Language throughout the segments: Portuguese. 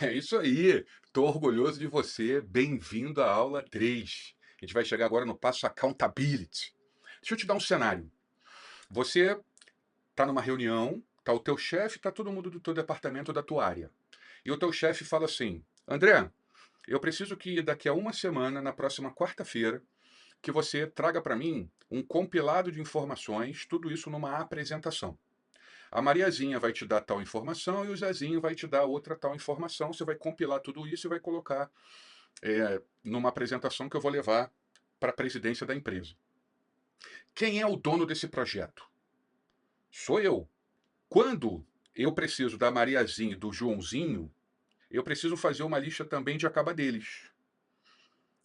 É isso aí. Estou orgulhoso de você. Bem-vindo à aula 3. A gente vai chegar agora no passo accountability. Deixa eu te dar um cenário. Você está numa reunião, está o teu chefe, está todo mundo do teu departamento, da tua área. E o teu chefe fala assim: André, eu preciso que daqui a uma semana, na próxima quarta-feira, que você traga para mim um compilado de informações, tudo isso numa apresentação. A Mariazinha vai te dar tal informação e o Zezinho vai te dar outra tal informação. Você vai compilar tudo isso e vai colocar numa apresentação que eu vou levar para a presidência da empresa. Quem é o dono desse projeto? Sou eu. Quando eu preciso da Mariazinha e do Joãozinho, eu preciso fazer uma lista também de acabar deles.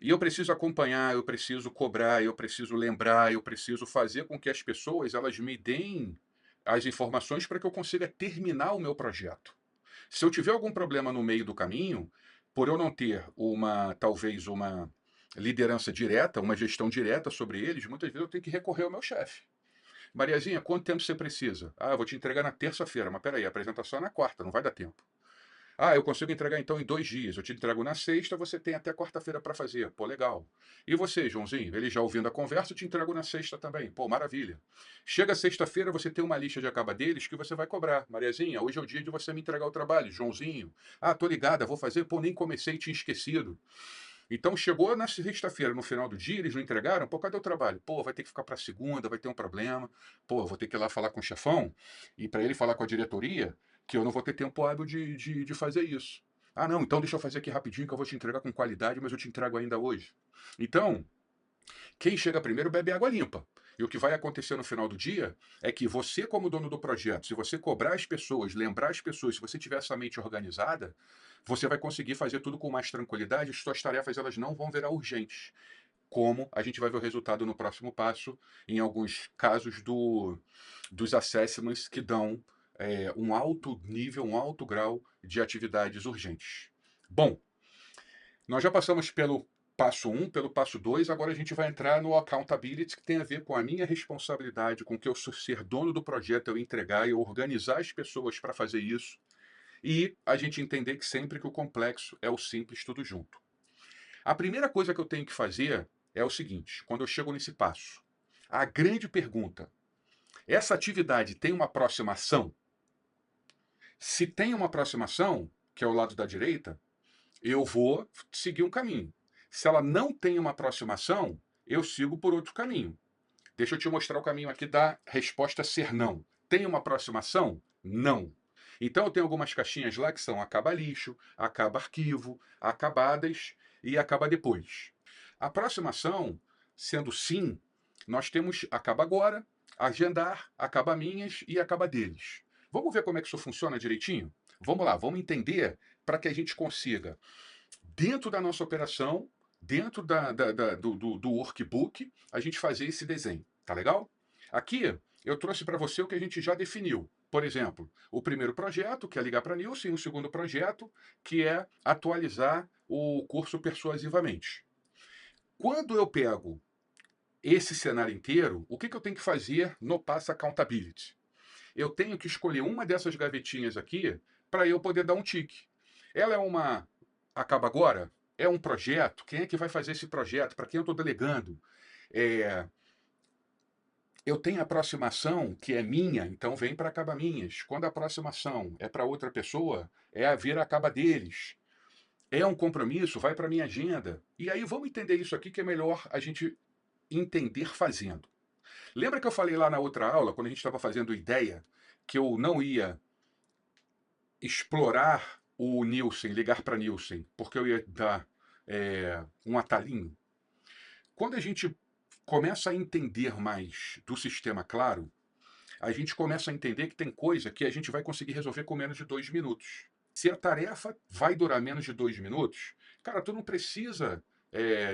E eu preciso acompanhar, eu preciso cobrar, eu preciso lembrar, eu preciso fazer com que as pessoas elas me deem as informações para que eu consiga terminar o meu projeto. Se eu tiver algum problema no meio do caminho, por eu não ter talvez uma liderança direta, uma gestão direta sobre eles, muitas vezes eu tenho que recorrer ao meu chefe. Mariazinha, quanto tempo você precisa? Ah, eu vou te entregar na terça-feira, mas peraí, a apresentação é na quarta, não vai dar tempo. Ah, eu consigo entregar então em 2 dias. Eu te entrego na sexta, você tem até quarta-feira para fazer. Pô, legal. E você, Joãozinho? Ele já ouvindo a conversa, eu te entrego na sexta também. Pô, maravilha. Chega sexta-feira, você tem uma lista de acabadeles que você vai cobrar. Mariazinha, hoje é o dia de você me entregar o trabalho. Joãozinho. Ah, tô ligada, vou fazer. Pô, nem comecei, tinha esquecido. Então chegou na sexta-feira, no final do dia, eles não entregaram. Pô, cadê o trabalho? Pô, vai ter que ficar para segunda, vai ter um problema. Pô, eu vou ter que ir lá falar com o chefão e para ele falar com a diretoria que eu não vou ter tempo hábil de fazer isso. Ah, não, então deixa eu fazer aqui rapidinho que eu vou te entregar com qualidade, mas eu te entrego ainda hoje. Então, quem chega primeiro bebe água limpa. E o que vai acontecer no final do dia é que você, como dono do projeto, se você cobrar as pessoas, lembrar as pessoas, se você tiver essa mente organizada, você vai conseguir fazer tudo com mais tranquilidade, suas tarefas elas não vão virar urgentes. Como a gente vai ver o resultado no próximo passo, em alguns casos dos assessments que dão um alto nível, um alto grau de atividades urgentes. Bom, nós já passamos pelo passo um, pelo passo 2, agora a gente vai entrar no accountability, que tem a ver com a minha responsabilidade, com que eu sou ser dono do projeto, eu entregar, eu organizar as pessoas para fazer isso, e a gente entender que sempre que o complexo é o simples tudo junto. A primeira coisa que eu tenho que fazer é o seguinte, quando eu chego nesse passo, a grande pergunta, essa atividade tem uma aproximação? Se tem uma aproximação, que é o lado da direita, eu vou seguir um caminho. Se ela não tem uma aproximação, eu sigo por outro caminho. Deixa eu te mostrar o caminho aqui da resposta ser não. Tem uma aproximação? Não. Então eu tenho algumas caixinhas lá que são acaba lixo, acaba arquivo, acabadas e acaba depois. A aproximação, sendo sim, nós temos acaba agora, agendar, acaba minhas e acaba deles. Vamos ver como é que isso funciona direitinho? Vamos lá, vamos entender para que a gente consiga dentro da nossa operação, dentro do workbook, a gente fazer esse desenho. Tá legal? Aqui eu trouxe para você o que a gente já definiu. Por exemplo, o primeiro projeto, que é ligar para a Nilce, e o segundo projeto, que é atualizar o curso persuasivamente. Quando eu pego esse cenário inteiro, o que eu tenho que fazer no Passa Accountability? Eu tenho que escolher uma dessas gavetinhas aqui para eu poder dar um tique. Ela é uma acaba agora? É um projeto? Quem é que vai fazer esse projeto? Para quem eu estou delegando? É, eu tenho aproximação que é minha, então vem para acaba minhas. Quando a aproximação é para outra pessoa, é a vir acaba deles. É um compromisso, vai para minha agenda. E aí vamos entender isso aqui que é melhor a gente entender fazendo. Lembra que eu falei lá na outra aula, quando a gente estava fazendo ideia, que eu não ia explorar o Nielsen, ligar para Nielsen, porque eu ia dar um atalhinho. Quando a gente começa a entender mais do sistema claro, a gente começa a entender que tem coisa que a gente vai conseguir resolver com menos de 2 minutos. Se a tarefa vai durar menos de 2 minutos, cara, tu não precisa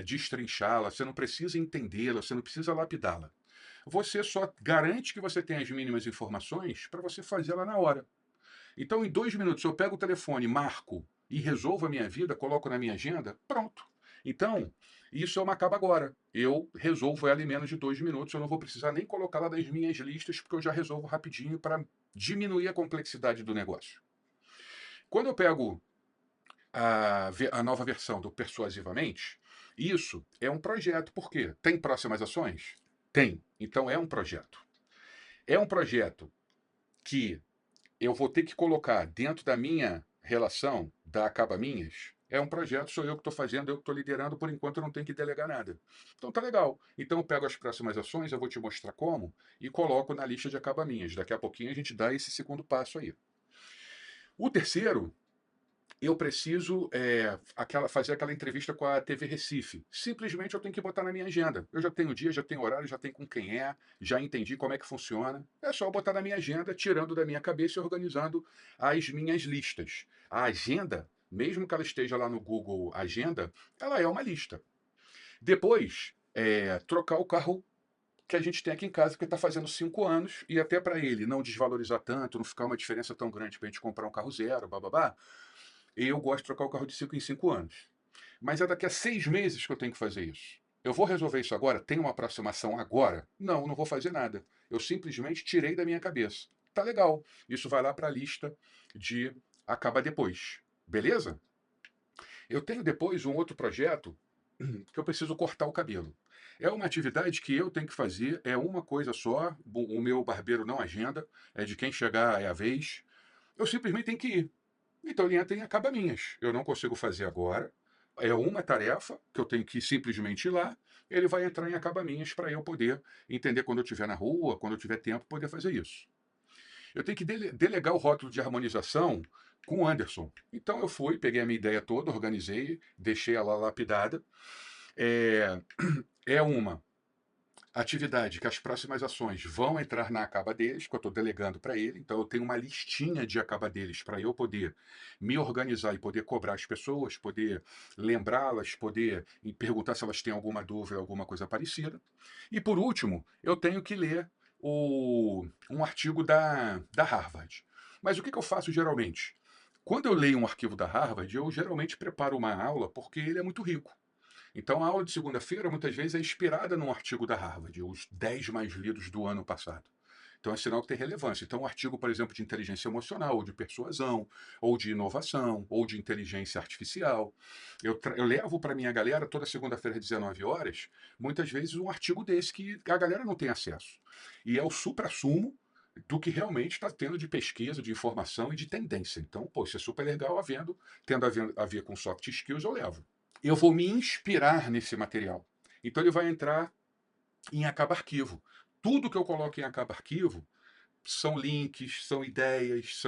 destrinchá-la, você não precisa entendê-la, você não precisa lapidá-la. Você só garante que você tem as mínimas informações para você fazê-la na hora. Então, em 2 minutos, eu pego o telefone, marco e resolvo a minha vida, coloco na minha agenda, pronto. Então, isso é uma acaba agora. Eu resolvo ela em menos de 2 minutos, eu não vou precisar nem colocá-la nas minhas listas, porque eu já resolvo rapidinho para diminuir a complexidade do negócio. Quando eu pego a nova versão do Persuasivamente, isso é um projeto. Por quê? Tem próximas ações? Tem. Então é um projeto. É um projeto que eu vou ter que colocar dentro da minha relação da Acaba Minhas. É um projeto, sou eu que estou fazendo, eu que estou liderando, por enquanto eu não tenho que delegar nada. Então tá legal. Então eu pego as próximas ações, eu vou te mostrar como, e coloco na lista de Acaba Minhas. Daqui a pouquinho a gente dá esse segundo passo aí. O terceiro, eu preciso fazer aquela entrevista com a TV Recife. Simplesmente eu tenho que botar na minha agenda. Eu já tenho dia, já tenho horário, já tenho com quem é, já entendi como é que funciona. É só botar na minha agenda, tirando da minha cabeça e organizando as minhas listas. A agenda, mesmo que ela esteja lá no Google Agenda, ela é uma lista. Depois, trocar o carro que a gente tem aqui em casa, que está fazendo 5 anos, e até para ele não desvalorizar tanto, não ficar uma diferença tão grande para a gente comprar um carro zero, bababá, eu gosto de trocar o carro de 5 em 5 anos. Mas é daqui a 6 meses que eu tenho que fazer isso. Eu vou resolver isso agora? Tem uma aproximação agora? Não, não vou fazer nada. Eu simplesmente tirei da minha cabeça. Tá legal. Isso vai lá para a lista de acaba depois. Beleza? Eu tenho depois um outro projeto que eu preciso cortar o cabelo. É uma atividade que eu tenho que fazer, é uma coisa só. O meu barbeiro não agenda, é de quem chegar é a vez. Eu simplesmente tenho que ir. Então ele entra em acaba-minhas. Eu não consigo fazer agora. É uma tarefa que eu tenho que simplesmente ir lá. Ele vai entrar em acaba-minhas para eu poder entender quando eu estiver na rua, quando eu tiver tempo, poder fazer isso. Eu tenho que delegar o rótulo de harmonização com o Anderson. Então eu fui, peguei a minha ideia toda, organizei, deixei ela lapidada. É, é uma atividade que as próximas ações vão entrar na acaba deles, que eu estou delegando para ele. Então, eu tenho uma listinha de acaba deles para eu poder me organizar e poder cobrar as pessoas, poder lembrá-las, poder perguntar se elas têm alguma dúvida, alguma coisa parecida. E, por último, eu tenho que ler um artigo da Harvard. Mas o que eu faço geralmente? Quando eu leio um arquivo da Harvard, eu geralmente preparo uma aula porque ele é muito rico. Então, a aula de segunda-feira, muitas vezes, é inspirada num artigo da Harvard, os 10 mais lidos do ano passado. Então, é sinal que tem relevância. Então, um artigo, por exemplo, de inteligência emocional, ou de persuasão, ou de inovação, ou de inteligência artificial. Eu levo para minha galera, toda segunda-feira às 19 horas, muitas vezes um artigo desse que a galera não tem acesso. E é o supra-sumo do que realmente está tendo de pesquisa, de informação e de tendência. Então, pô, isso é super legal, tendo a ver com soft skills, eu levo. Eu vou me inspirar nesse material. Então ele vai entrar em acaba arquivo. Tudo que eu coloco em acaba arquivo são links, são ideias,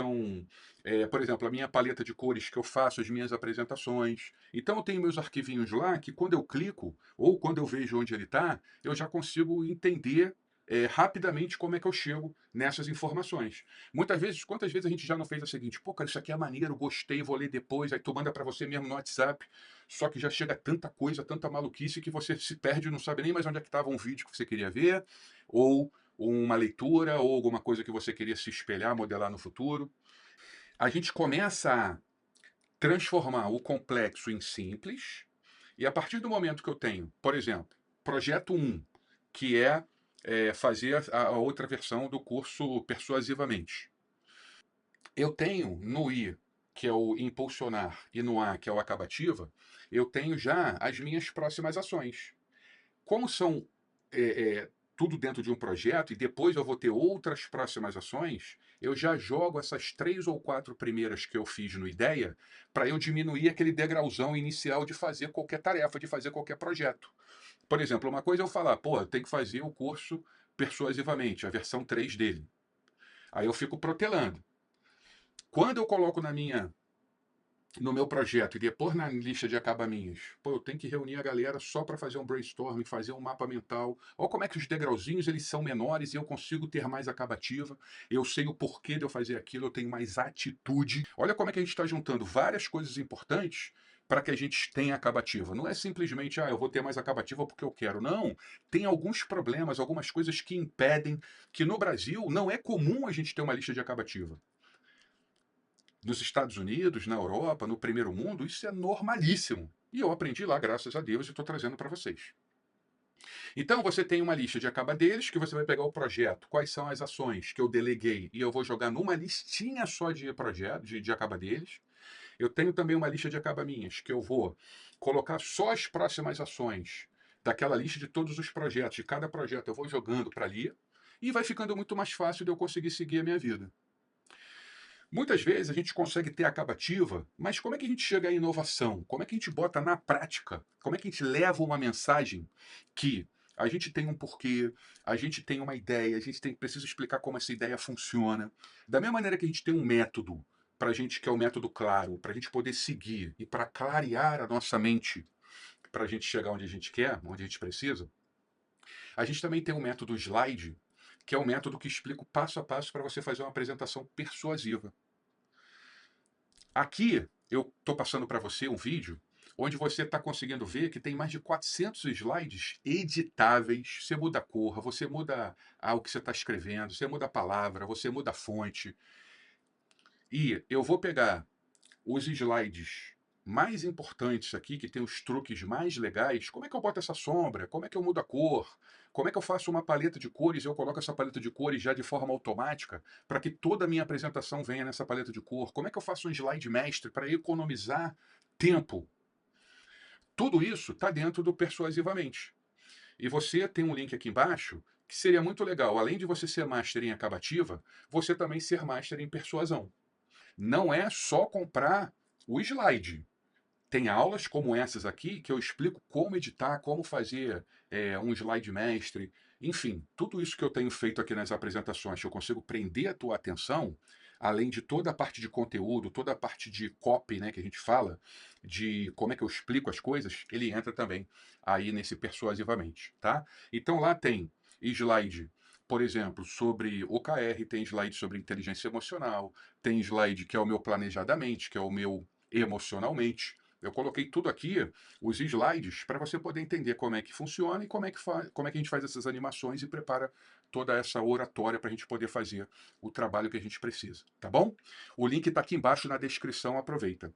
por exemplo, a minha paleta de cores que eu faço, as minhas apresentações. Então eu tenho meus arquivinhos lá que quando eu clico ou quando eu vejo onde ele está, eu já consigo entender rapidamente como é que eu chego nessas informações. Muitas vezes, quantas vezes a gente já não fez a seguinte, pô, cara, isso aqui é maneiro, gostei, vou ler depois, aí tu manda para você mesmo no WhatsApp, só que já chega tanta coisa, tanta maluquice que você se perde e não sabe nem mais onde é que estava um vídeo que você queria ver, ou uma leitura ou alguma coisa que você queria se espelhar, modelar no futuro. A gente começa a transformar o complexo em simples, e a partir do momento que eu tenho, por exemplo, projeto um que fazer a outra versão do curso Persuasivamente. Eu tenho no I, que é o impulsionar, e no A, que é o acabativa, eu tenho já as minhas próximas ações. Como são tudo dentro de um projeto e depois eu vou ter outras próximas ações, eu já jogo essas 3 ou 4 primeiras que eu fiz no Ideia para eu diminuir aquele degrauzão inicial de fazer qualquer tarefa, de fazer qualquer projeto. Por exemplo, uma coisa é eu falar, pô, eu tenho que fazer o curso Persuasivamente, a versão 3 dele. Aí eu fico protelando. Quando eu coloco no meu projeto e depois na lista de acabaminhos, pô, eu tenho que reunir a galera só para fazer um brainstorming, fazer um mapa mental. Olha como é que os degrauzinhos eles são menores e eu consigo ter mais acabativa. Eu sei o porquê de eu fazer aquilo, eu tenho mais atitude. Olha como é que a gente está juntando várias coisas importantes para que a gente tenha acabativa. Não é simplesmente, eu vou ter mais acabativa porque eu quero. Não. Tem alguns problemas, algumas coisas que impedem, que no Brasil não é comum a gente ter uma lista de acabativa. Nos Estados Unidos, na Europa, no primeiro mundo, isso é normalíssimo. E eu aprendi lá, graças a Deus, e estou trazendo para vocês. Então, você tem uma lista de acabadeles, que você vai pegar o projeto, quais são as ações que eu deleguei, e eu vou jogar numa listinha só de projetos, de acabadeles. Eu tenho também uma lista de acabaminhas, que eu vou colocar só as próximas ações daquela lista de todos os projetos. De cada projeto eu vou jogando para ali e vai ficando muito mais fácil de eu conseguir seguir a minha vida. Muitas vezes a gente consegue ter a acabativa, mas como é que a gente chega à inovação? Como é que a gente bota na prática? Como é que a gente leva uma mensagem que a gente tem um porquê, a gente tem uma ideia, a gente precisa explicar como essa ideia funciona. Da mesma maneira que a gente tem um método para a gente, que é o método claro, para a gente poder seguir e para clarear a nossa mente para a gente chegar onde a gente quer, onde a gente precisa, a gente também tem um método slide, que é o método que explica o passo a passo para você fazer uma apresentação persuasiva. Aqui eu estou passando para você um vídeo onde você está conseguindo ver que tem mais de 400 slides editáveis. Você muda a cor, você muda o que você está escrevendo, você muda a palavra, você muda a fonte. E eu vou pegar os slides mais importantes aqui, que tem os truques mais legais. Como é que eu boto essa sombra? Como é que eu mudo a cor? Como é que eu faço uma paleta de cores e eu coloco essa paleta de cores já de forma automática para que toda a minha apresentação venha nessa paleta de cor? Como é que eu faço um slide mestre para economizar tempo? Tudo isso está dentro do Persuasivamente. E você tem um link aqui embaixo que seria muito legal. Além de você ser master em acabativa, você também ser master em persuasão. Não é só comprar o slide. Tem aulas como essas aqui que eu explico como editar, como fazer um slide mestre, enfim, tudo isso que eu tenho feito aqui nas apresentações, que eu consigo prender a tua atenção, além de toda a parte de conteúdo, toda a parte de copy, né, que a gente fala, de como é que eu explico as coisas, ele entra também aí nesse persuasivamente, tá? Então lá tem slide, por exemplo, sobre OKR, tem slide sobre inteligência emocional, tem slide que é o meu planejadamente, que é o meu emocionalmente. Eu coloquei tudo aqui, os slides, para você poder entender como é que funciona e como é que a gente faz essas animações e prepara toda essa oratória para a gente poder fazer o trabalho que a gente precisa, tá bom? O link está aqui embaixo na descrição, aproveita.